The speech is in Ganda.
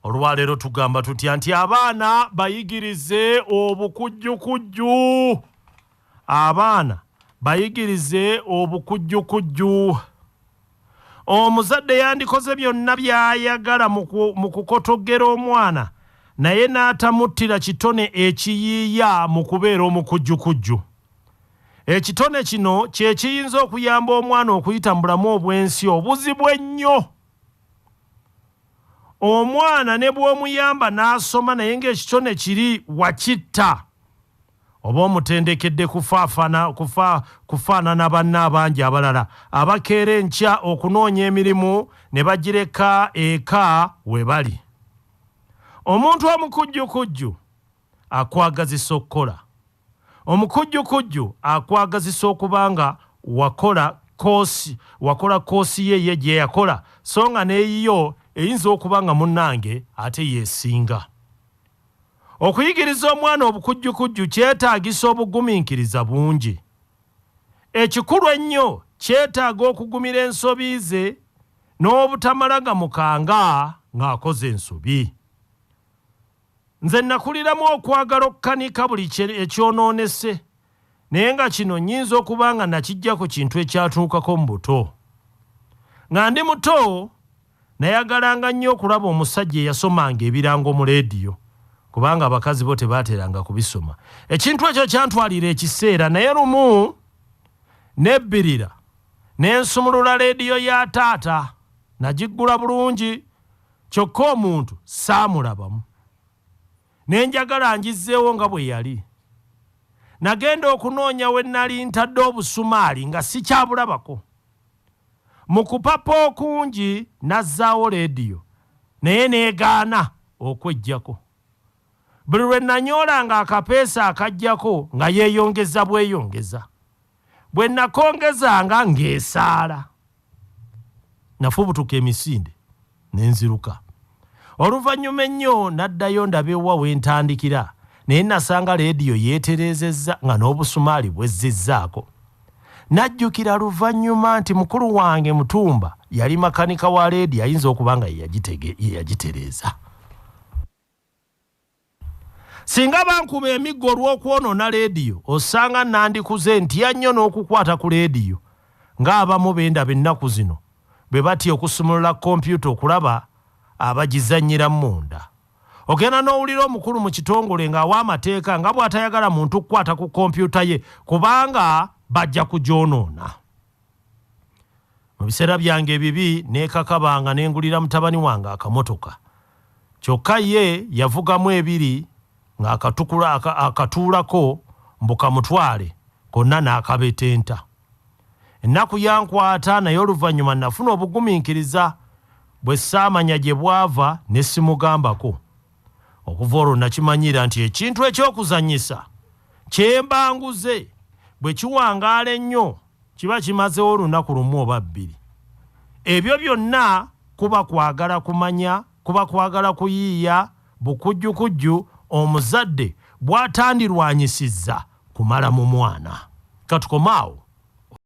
olwaleero tugamba tutya nti abaana bayigirize obukujjukujju. Abaana bayigirize obukujjukujju. Omuzadde yandikoze byonna by'ayagala mu kukotogera omwana naye n'atamuttira kitone ekiyiiya mu kubeera omukujjukujju. Ekitone kino kye kiyinza okuyamba omwana okuyita mu bulamu obw'ensi obuzibu ennyo. Omwana ne bw'omuyamba n'asoma naye ng'ekitone kiri wakitta oba omutendekedde kufaanana banna abangi abalala abakeera enkya okunoonya emirimu ne bagireka eka we bali. Omuntu omukujjukujju akwagazisa okukola. Omukujjukujju akwagazisa okuba nga wakola koosi ye gye yakola so nga n'eyiyo eyinza okuba nga munnange ate yeesinga. Okuyigiriza omwana obukujjukujju kyetaagisa obugumiikiriza bungi. Ekikulu ennyo kyetaaga okugumira ensobi ze n'obutamala gamukanga ng'akoze ensobi. Nze nakuliramu okwagala okukanika buli ekyonoonese naye nga kino nnyinza okuba nga nakijja ku kintu ekyatuukako mu buto. Nga ndi muto nayagalanga nnyo okulaba omusajja eyasomanga ebirango mu leediyo kubanga abakazi bo tebaateranga kubisoma. Ekintu ekyo kyantwalira ekiseera naye lumu nebbirira n'ensumulula leediyo ya taata nagiggula bulungi kyokka omuntu saamulabamu. Nenjagala njizzeewo nga bwe yali. Nagenda okunoonya we nali ntadde obusumaali nga sikyabulabako. Mu kupapa okungi nazzaawo leediyo naye neegaana okweggyako. Buli lwe nanyoolanga akapeesa akajjako nga yeeyongeza bweyongeza. Bwe nakongezanga ng'esaala. Nafubutuka emisinde n'enziruka. Oluvannyuma ennyo naddayo ndabeewa we ntandikira naye nasanga leediyo yeetereezezza nga n'obusumaali bwezzizzaako. Najjukira luvannyuma nti mukulu wange Mutumba yali makanika wa leediyo ayinza okuba nga yagitereeza. Singa bankuba emiggo olw'okwonoona leediyo osanga nandikuze ntya nnyo n'okukwata ku leediyo ng'abamu bendaba ennaku zino bwe batya okusumulula kompyuta okulaba abagizannyira munda. Ogenda n'owulira omukulu mu kitongole ng'awa amateeka nga bw'atayagala muntu kukwata ku kompyuta ye kubanga bajja kugyonoona. Mu biseera byange ebibi neekakabanga n'engulira mutabani wange akamotoka. Kyokka ye yavugamu ebiri ng'akatuulako mbukamutwale konna n'akabetenta. Ennaku yankwata naye oluvannyuma nafuna obugumiikiriza bwe saamanya gye bwava ne simugambako. Okuva olwo nakimanyira nti ekintu eky'okuzannyisa kyembanguze bwe kiwangaala ennyo kiba kimazewo olunaku lumu oba bbiri. Ebyo byonna kuba kwagala kumanya, kuba kwagala kuyiiya bukujjukujju omuzadde bw'atandirwanyisizza kumala mu mwana. Katukomaawo.